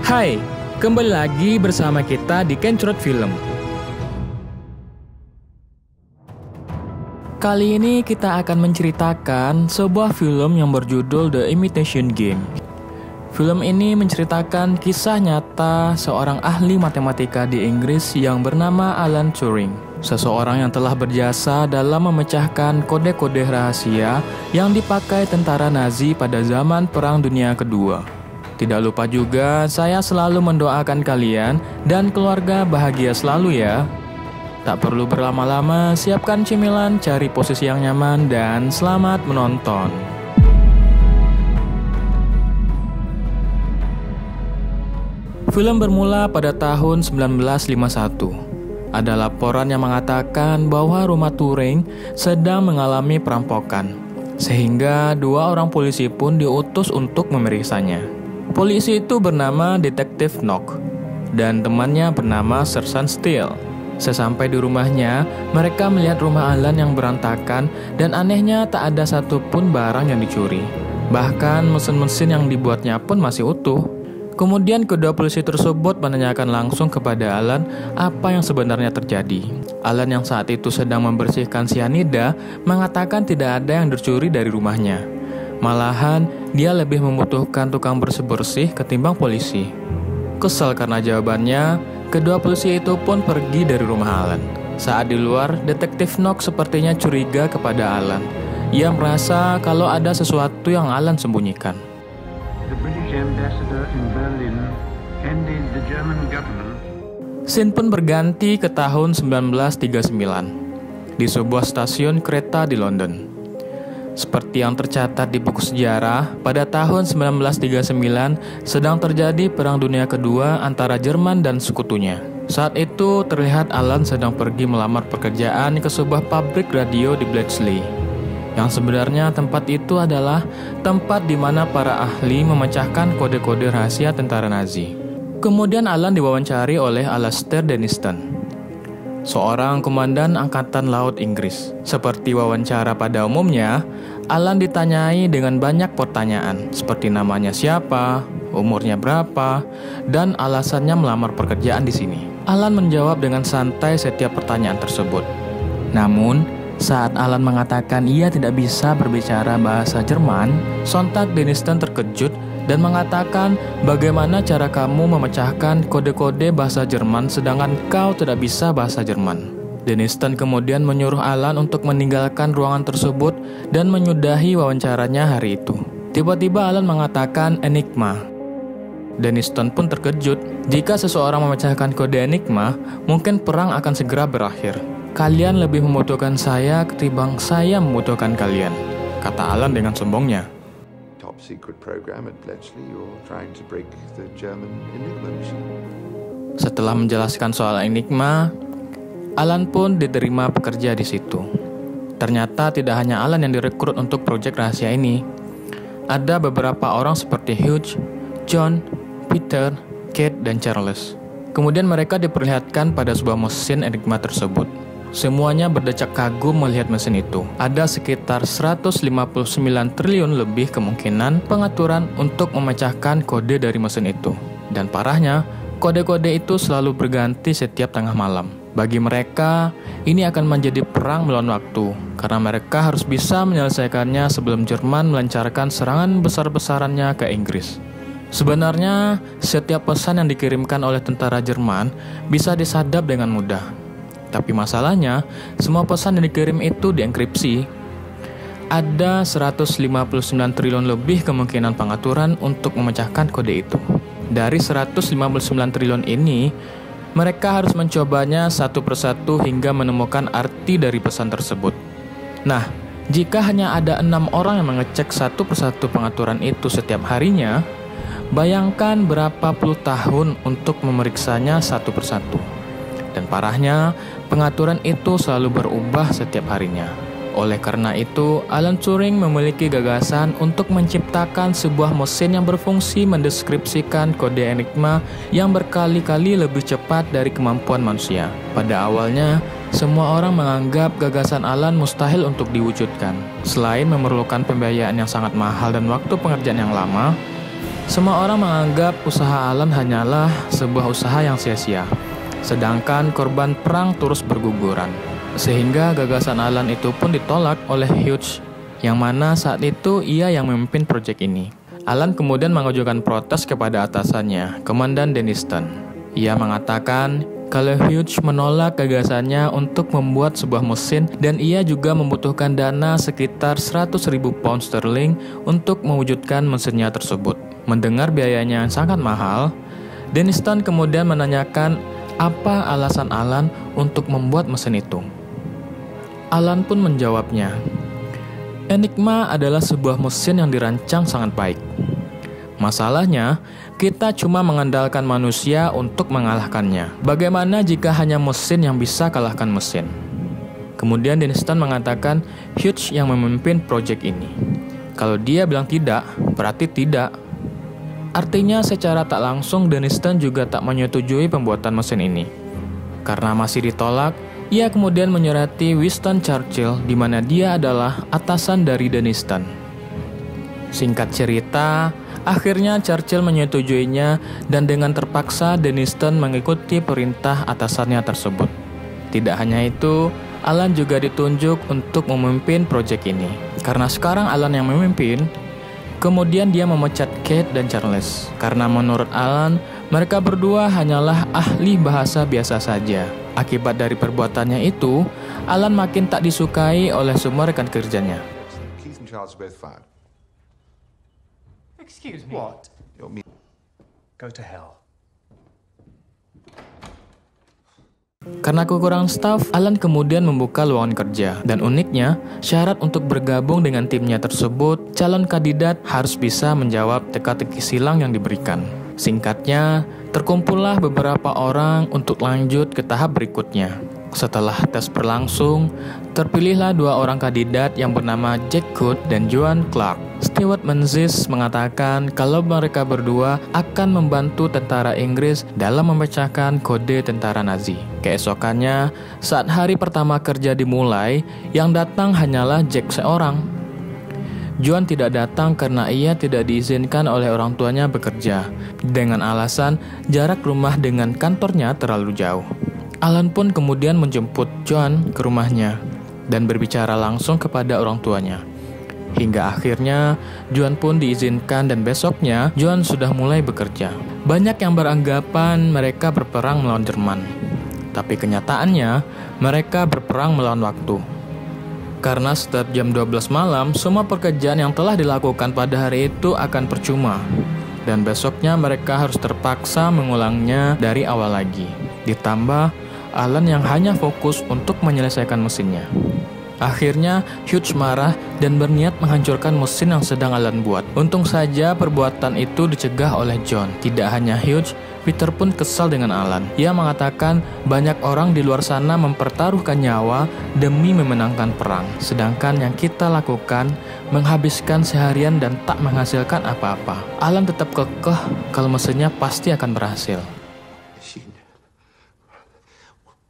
Hai, kembali lagi bersama kita di Kencrot Film. Kali ini kita akan menceritakan sebuah film yang berjudul The Imitation Game. Film ini menceritakan kisah nyata seorang ahli matematika di Inggris yang bernama Alan Turing. Seseorang yang telah berjasa dalam memecahkan kode-kode rahasia yang dipakai tentara Nazi pada zaman Perang Dunia Kedua. Tidak lupa juga, saya selalu mendoakan kalian dan keluarga bahagia selalu ya. Tak perlu berlama-lama, siapkan cemilan, cari posisi yang nyaman, dan selamat menonton. Film bermula pada tahun 1951. Ada laporan yang mengatakan bahwa rumah Turing sedang mengalami perampokan, sehingga dua orang polisi pun diutus untuk memeriksanya. Polisi itu bernama Detektif Knock, dan temannya bernama Sergeant Steele. Sesampai di rumahnya, mereka melihat rumah Alan yang berantakan dan anehnya tak ada satupun barang yang dicuri. Bahkan mesin-mesin yang dibuatnya pun masih utuh. Kemudian kedua polisi tersebut menanyakan langsung kepada Alan apa yang sebenarnya terjadi. Alan yang saat itu sedang membersihkan sianida mengatakan tidak ada yang dicuri dari rumahnya. Malahan, dia lebih membutuhkan tukang bersih-bersih ketimbang polisi. Kesal karena jawabannya, kedua polisi itu pun pergi dari rumah Alan. Saat di luar, Detektif Knock sepertinya curiga kepada Alan. Ia merasa kalau ada sesuatu yang Alan sembunyikan. The British ambassador in Berlin ended the German government. Scene pun berganti ke tahun 1939 di sebuah stasiun kereta di London. Seperti yang tercatat di buku sejarah, pada tahun 1939 sedang terjadi Perang Dunia Kedua antara Jerman dan sekutunya. Saat itu terlihat Alan sedang pergi melamar pekerjaan ke sebuah pabrik radio di Bletchley. Yang sebenarnya tempat itu adalah tempat di mana para ahli memecahkan kode-kode rahasia tentara Nazi. Kemudian Alan diwawancari oleh Alastair Denniston, seorang komandan Angkatan Laut Inggris. Seperti wawancara pada umumnya, Alan ditanyai dengan banyak pertanyaan, seperti namanya siapa, umurnya berapa, dan alasannya melamar pekerjaan di sini. Alan menjawab dengan santai setiap pertanyaan tersebut. Namun, saat Alan mengatakan ia tidak bisa berbicara bahasa Jerman, sontak Denniston terkejut dan mengatakan, bagaimana cara kamu memecahkan kode-kode bahasa Jerman sedangkan kau tidak bisa bahasa Jerman? Denniston kemudian menyuruh Alan untuk meninggalkan ruangan tersebut dan menyudahi wawancaranya hari itu. Tiba-tiba Alan mengatakan enigma. Denniston pun terkejut. Jika seseorang memecahkan kode enigma, mungkin perang akan segera berakhir. Kalian lebih membutuhkan saya ketimbang saya membutuhkan kalian, kata Alan dengan sombongnya. Top secret program at Bletchley, you're trying to break the German Enigma machine. Setelah menjelaskan soal enigma, Alan pun diterima bekerja di situ. Ternyata tidak hanya Alan yang direkrut untuk proyek rahasia ini. Ada beberapa orang seperti Hugh, John, Peter, Kate, dan Charles. Kemudian mereka diperlihatkan pada sebuah mesin enigma tersebut. Semuanya berdecak kagum melihat mesin itu. Ada sekitar 159 triliun lebih kemungkinan pengaturan untuk memecahkan kode dari mesin itu. Dan parahnya, kode-kode itu selalu berganti setiap tengah malam. Bagi mereka, ini akan menjadi perang melawan waktu, karena mereka harus bisa menyelesaikannya sebelum Jerman melancarkan serangan besar-besarannya ke Inggris. Sebenarnya, setiap pesan yang dikirimkan oleh tentara Jerman bisa disadap dengan mudah. Tapi masalahnya, semua pesan yang dikirim itu dienkripsi. Ada 159 triliun lebih kemungkinan pengaturan untuk memecahkan kode itu. Dari 159 triliun ini, mereka harus mencobanya satu persatu hingga menemukan arti dari pesan tersebut. Nah, jika hanya ada 6 orang yang mengecek satu persatu pengaturan itu setiap harinya, bayangkan berapa puluh tahun untuk memeriksanya satu persatu. Dan parahnya, pengaturan itu selalu berubah setiap harinya. Oleh karena itu, Alan Turing memiliki gagasan untuk menciptakan sebuah mesin yang berfungsi mendeskripsikan kode enigma yang berkali-kali lebih cepat dari kemampuan manusia. Pada awalnya, semua orang menganggap gagasan Alan mustahil untuk diwujudkan. Selain memerlukan pembiayaan yang sangat mahal dan waktu pengerjaan yang lama, Semua orang menganggap usaha Alan hanyalah sebuah usaha yang sia-sia, sedangkan korban perang terus berguguran. Sehingga gagasan Alan itu pun ditolak oleh Hughes, yang mana saat itu ia yang memimpin proyek ini. Alan kemudian mengajukan protes kepada atasannya, Komandan Denniston. Ia mengatakan kalau Hughes menolak gagasannya untuk membuat sebuah mesin dan ia juga membutuhkan dana sekitar 100.000 pound sterling untuk mewujudkan mesinnya tersebut. Mendengar biayanya yang sangat mahal, Denniston kemudian menanyakan apa alasan Alan untuk membuat mesin itu. Alan pun menjawabnya, Enigma adalah sebuah mesin yang dirancang sangat baik. Masalahnya, kita cuma mengandalkan manusia untuk mengalahkannya. Bagaimana jika hanya mesin yang bisa kalahkan mesin? Kemudian Denniston mengatakan Hughes yang memimpin proyek ini. Kalau dia bilang tidak, berarti tidak. Artinya secara tak langsung Denniston juga tak menyetujui pembuatan mesin ini. Karena masih ditolak, ia kemudian menyurati Winston Churchill di mana dia adalah atasan dari Denniston. Singkat cerita, akhirnya Churchill menyetujuinya dan dengan terpaksa Denniston mengikuti perintah atasannya tersebut. Tidak hanya itu, Alan juga ditunjuk untuk memimpin proyek ini. Karena sekarang Alan yang memimpin, kemudian dia memecat Kate dan Charles. Karena menurut Alan, mereka berdua hanyalah ahli bahasa biasa saja. Akibat dari perbuatannya itu, Alan makin tak disukai oleh semua rekan kerjanya. Keith and Charles are both fired. Excuse me. What? You're me. Go to hell. Karena kekurangan staf, Alan kemudian membuka lowongan kerja. Dan uniknya, syarat untuk bergabung dengan timnya tersebut, calon kandidat harus bisa menjawab teka-teki silang yang diberikan. Singkatnya, terkumpullah beberapa orang untuk lanjut ke tahap berikutnya. Setelah tes berlangsung, terpilihlah 2 orang kandidat yang bernama Jack Cook dan Joan Clark. Stewart Menzies mengatakan kalau mereka berdua akan membantu tentara Inggris dalam memecahkan kode tentara Nazi. Keesokannya, saat hari pertama kerja dimulai, yang datang hanyalah Jack seorang. Joan tidak datang karena ia tidak diizinkan oleh orang tuanya bekerja, dengan alasan jarak rumah dengan kantornya terlalu jauh. Alan pun kemudian menjemput Joan ke rumahnya dan berbicara langsung kepada orang tuanya. Hingga akhirnya Joan pun diizinkan dan besoknya Joan sudah mulai bekerja. Banyak yang beranggapan mereka berperang melawan Jerman, tapi kenyataannya mereka berperang melawan waktu. Karena setiap jam 12 malam, semua pekerjaan yang telah dilakukan pada hari itu akan percuma. Dan besoknya mereka harus terpaksa mengulangnya dari awal lagi. Ditambah, Alan yang hanya fokus untuk menyelesaikan mesinnya. Akhirnya, Hughes marah dan berniat menghancurkan mesin yang sedang Alan buat. Untung saja perbuatan itu dicegah oleh John. Tidak hanya Hughes, Peter pun kesal dengan Alan. Ia mengatakan banyak orang di luar sana mempertaruhkan nyawa demi memenangkan perang. Sedangkan yang kita lakukan menghabiskan seharian dan tak menghasilkan apa-apa. Alan tetap kekeh kalau mesinnya pasti akan berhasil. Machine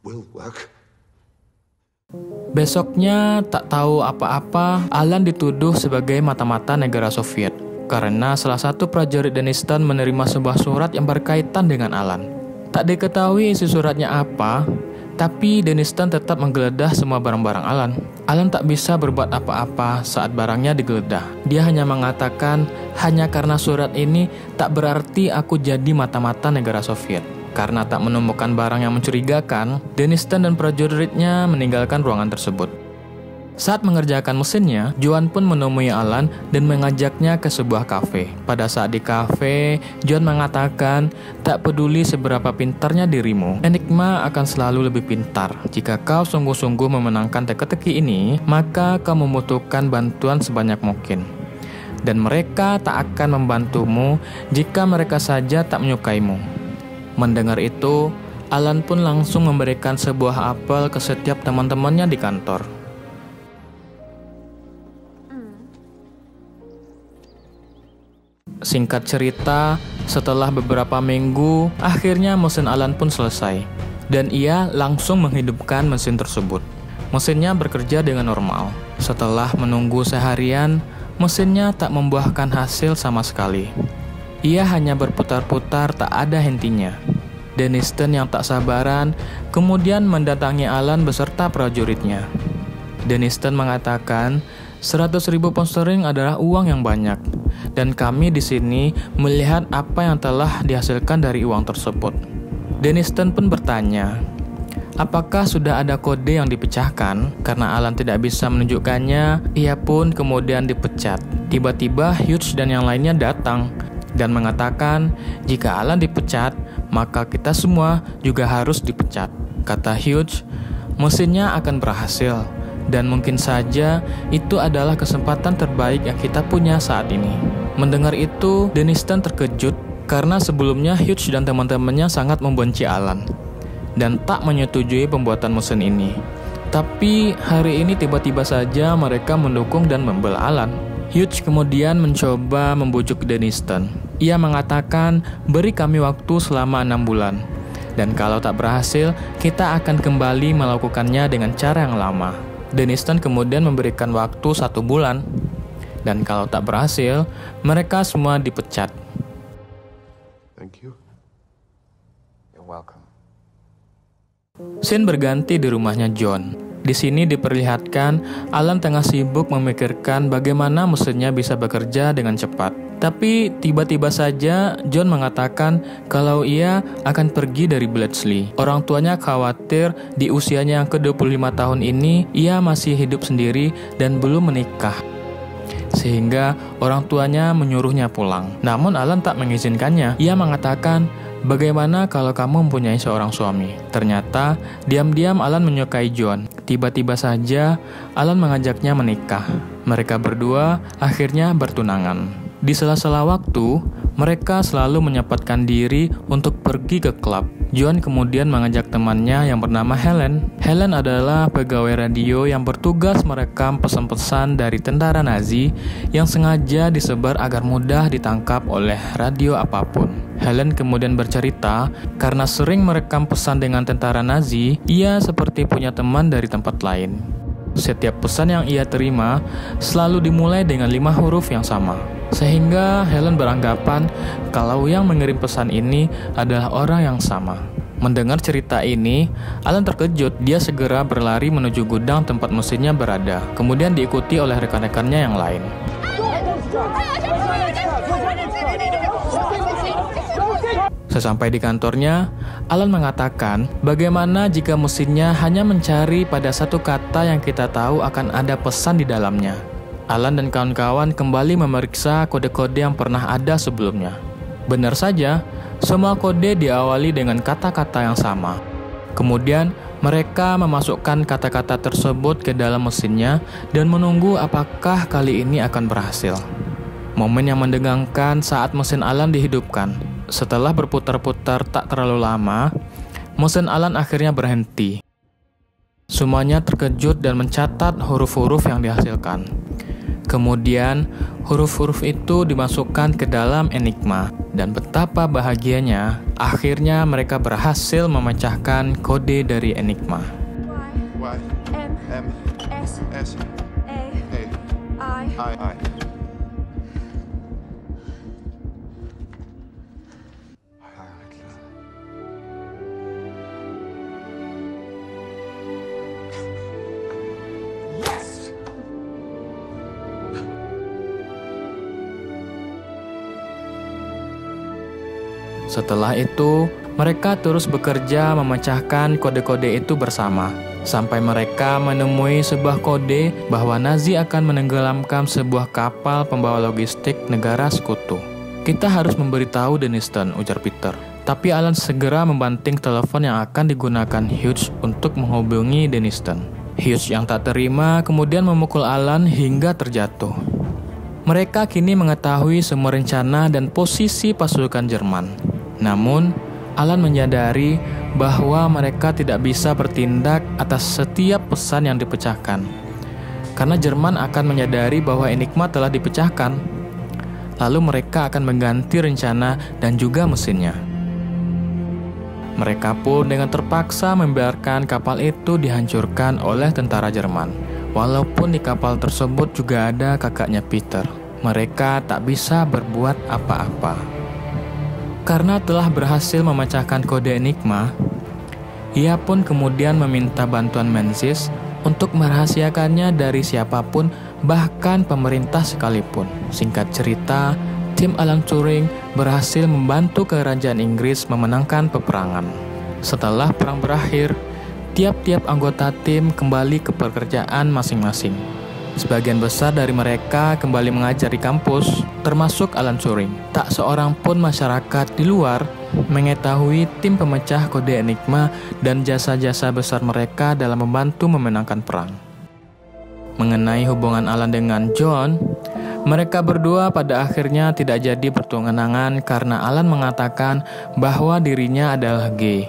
will work. Besoknya, tak tahu apa-apa, Alan dituduh sebagai mata-mata negara Soviet karena salah satu prajurit Denniston menerima sebuah surat yang berkaitan dengan Alan. Tak diketahui isi suratnya apa, tapi Denniston tetap menggeledah semua barang-barang Alan. Alan tak bisa berbuat apa-apa saat barangnya digeledah. Dia hanya mengatakan, hanya karena surat ini tak berarti aku jadi mata-mata negara Soviet. Karena tak menemukan barang yang mencurigakan, Denniston dan prajuritnya meninggalkan ruangan tersebut. Saat mengerjakan mesinnya, Joan pun menemui Alan dan mengajaknya ke sebuah kafe. Pada saat di kafe, Joan mengatakan, tak peduli seberapa pintarnya dirimu, Enigma akan selalu lebih pintar. Jika kau sungguh-sungguh memenangkan teka-teki ini, maka kau membutuhkan bantuan sebanyak mungkin. Dan mereka tak akan membantumu jika mereka saja tak menyukaimu. Mendengar itu, Alan pun langsung memberikan sebuah apel ke setiap teman-temannya di kantor. Singkat cerita, setelah beberapa minggu, akhirnya mesin Alan pun selesai. Dan ia langsung menghidupkan mesin tersebut. Mesinnya bekerja dengan normal. Setelah menunggu seharian, mesinnya tak membuahkan hasil sama sekali. Ia hanya berputar-putar tak ada hentinya. Denniston yang tak sabaran kemudian mendatangi Alan beserta prajuritnya. Denniston mengatakan 100.000 pound sterling adalah uang yang banyak, dan kami di sini melihat apa yang telah dihasilkan dari uang tersebut. Denniston pun bertanya, apakah sudah ada kode yang dipecahkan? Karena Alan tidak bisa menunjukkannya, ia pun kemudian dipecat. Tiba-tiba Hughes dan yang lainnya datang dan mengatakan, jika Alan dipecat, maka kita semua juga harus dipecat. Kata Hughes, mesinnya akan berhasil. Dan mungkin saja itu adalah kesempatan terbaik yang kita punya saat ini. Mendengar itu, Denniston terkejut karena sebelumnya Hughes dan teman-temannya sangat membenci Alan dan tak menyetujui pembuatan mesin ini. Tapi hari ini tiba-tiba saja mereka mendukung dan membela Alan. Hughes kemudian mencoba membujuk Denniston. Ia mengatakan, beri kami waktu selama 6 bulan. Dan kalau tak berhasil, kita akan kembali melakukannya dengan cara yang lama. Denniston kemudian memberikan waktu 1 bulan, dan kalau tak berhasil, mereka semua dipecat. Thank you. You're welcome. Scene berganti di rumahnya John. Di sini diperlihatkan Alan tengah sibuk memikirkan bagaimana mesinnya bisa bekerja dengan cepat. Tapi tiba-tiba saja John mengatakan kalau ia akan pergi dari Bletchley. Orang tuanya khawatir di usianya yang ke-25 tahun ini ia masih hidup sendiri dan belum menikah, sehingga orang tuanya menyuruhnya pulang. Namun Alan tak mengizinkannya. Ia mengatakan, bagaimana kalau kamu mempunyai seorang suami? Ternyata diam-diam Alan menyukai John. Tiba-tiba saja Alan mengajaknya menikah. Mereka berdua akhirnya bertunangan. Di sela-sela waktu, mereka selalu menyempatkan diri untuk pergi ke klub. John kemudian mengajak temannya yang bernama Helen. Helen adalah pegawai radio yang bertugas merekam pesan-pesan dari tentara Nazi yang sengaja disebar agar mudah ditangkap oleh radio apapun. Helen kemudian bercerita, karena sering merekam pesan dengan tentara Nazi, ia seperti punya teman dari tempat lain. Setiap pesan yang ia terima selalu dimulai dengan 5 huruf yang sama. Sehingga Helen beranggapan kalau yang mengirim pesan ini adalah orang yang sama. Mendengar cerita ini, Alan terkejut. Dia segera berlari menuju gudang tempat mesinnya berada, kemudian diikuti oleh rekan-rekannya yang lain. Sesampai di kantornya, Alan mengatakan, bagaimana jika mesinnya hanya mencari pada satu kata yang kita tahu akan ada pesan di dalamnya. Alan dan kawan-kawan kembali memeriksa kode-kode yang pernah ada sebelumnya. Benar saja, semua kode diawali dengan kata-kata yang sama. Kemudian, mereka memasukkan kata-kata tersebut ke dalam mesinnya dan menunggu apakah kali ini akan berhasil. Momen yang menegangkan saat mesin Alan dihidupkan. Setelah berputar-putar tak terlalu lama, mesin Alan akhirnya berhenti. Semuanya terkejut dan mencatat huruf-huruf yang dihasilkan. Kemudian, huruf-huruf itu dimasukkan ke dalam enigma, dan betapa bahagianya, akhirnya mereka berhasil memecahkan kode dari enigma. Y, M, S, A, I. Setelah itu, mereka terus bekerja memecahkan kode-kode itu bersama, sampai mereka menemui sebuah kode bahwa Nazi akan menenggelamkan sebuah kapal pembawa logistik negara sekutu. Kita harus memberitahu Denniston, ujar Peter. Tapi Alan segera membanting telepon yang akan digunakan Hughes untuk menghubungi Denniston. Hughes yang tak terima kemudian memukul Alan hingga terjatuh. Mereka kini mengetahui semua rencana dan posisi pasukan Jerman. Namun, Alan menyadari bahwa mereka tidak bisa bertindak atas setiap pesan yang dipecahkan, karena Jerman akan menyadari bahwa enigma telah dipecahkan. Lalu mereka akan mengganti rencana dan juga mesinnya. Mereka pun dengan terpaksa membiarkan kapal itu dihancurkan oleh tentara Jerman. Walaupun di kapal tersebut juga ada kakaknya Peter, mereka tak bisa berbuat apa-apa. Karena telah berhasil memecahkan kode enigma, ia pun kemudian meminta bantuan Menzies untuk merahasiakannya dari siapapun, bahkan pemerintah sekalipun. Singkat cerita, tim Alan Turing berhasil membantu kerajaan Inggris memenangkan peperangan. Setelah perang berakhir, tiap-tiap anggota tim kembali ke pekerjaan masing-masing. Sebagian besar dari mereka kembali mengajar di kampus, termasuk Alan Turing. Tak seorang pun masyarakat di luar mengetahui tim pemecah kode enigma dan jasa-jasa besar mereka dalam membantu memenangkan perang. Mengenai hubungan Alan dengan John, mereka berdua pada akhirnya tidak jadi bertunangan karena Alan mengatakan bahwa dirinya adalah gay.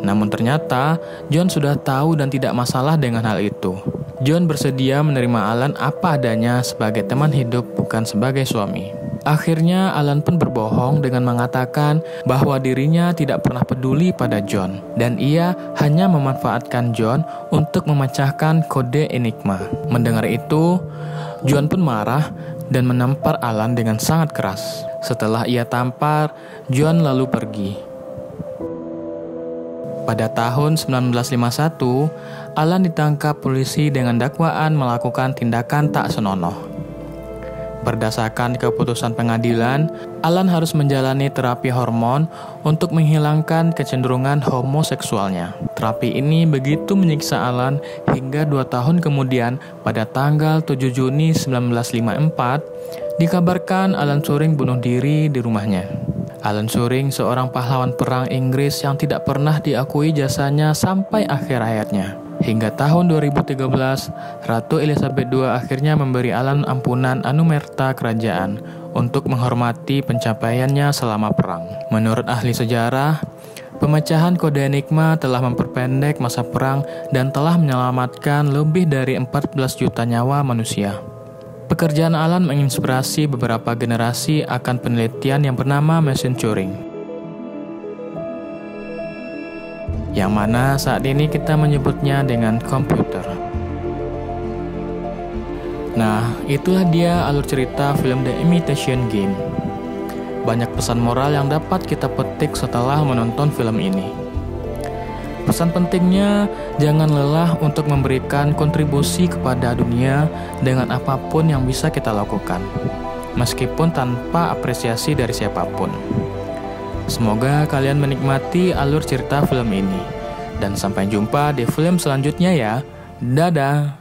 Namun ternyata John sudah tahu dan tidak masalah dengan hal itu. John bersedia menerima Alan apa adanya sebagai teman hidup, bukan sebagai suami. Akhirnya Alan pun berbohong dengan mengatakan bahwa dirinya tidak pernah peduli pada John, dan ia hanya memanfaatkan John untuk memecahkan kode enigma. Mendengar itu, John pun marah dan menampar Alan dengan sangat keras. Setelah ia tampar, John lalu pergi. Pada tahun 1951, Alan ditangkap polisi dengan dakwaan melakukan tindakan tak senonoh. Berdasarkan keputusan pengadilan, Alan harus menjalani terapi hormon untuk menghilangkan kecenderungan homoseksualnya. Terapi ini begitu menyiksa Alan hingga 2 tahun kemudian, pada tanggal 7 Juni 1954, dikabarkan Alan Turing bunuh diri di rumahnya. Alan Turing seorang pahlawan perang Inggris yang tidak pernah diakui jasanya sampai akhir hayatnya. Hingga tahun 2013, Ratu Elizabeth II akhirnya memberi Alan ampunan anumerta kerajaan untuk menghormati pencapaiannya selama perang. Menurut ahli sejarah, pemecahan kode enigma telah memperpendek masa perang dan telah menyelamatkan lebih dari 14 juta nyawa manusia. Pekerjaan Alan menginspirasi beberapa generasi akan penelitian yang bernama mesin Turing, yang mana saat ini kita menyebutnya dengan komputer. Nah, itulah dia alur cerita film The Imitation Game. Banyak pesan moral yang dapat kita petik setelah menonton film ini. Pesan pentingnya, jangan lelah untuk memberikan kontribusi kepada dunia dengan apapun yang bisa kita lakukan, meskipun tanpa apresiasi dari siapapun. Semoga kalian menikmati alur cerita film ini, dan sampai jumpa di film selanjutnya ya. Dadah!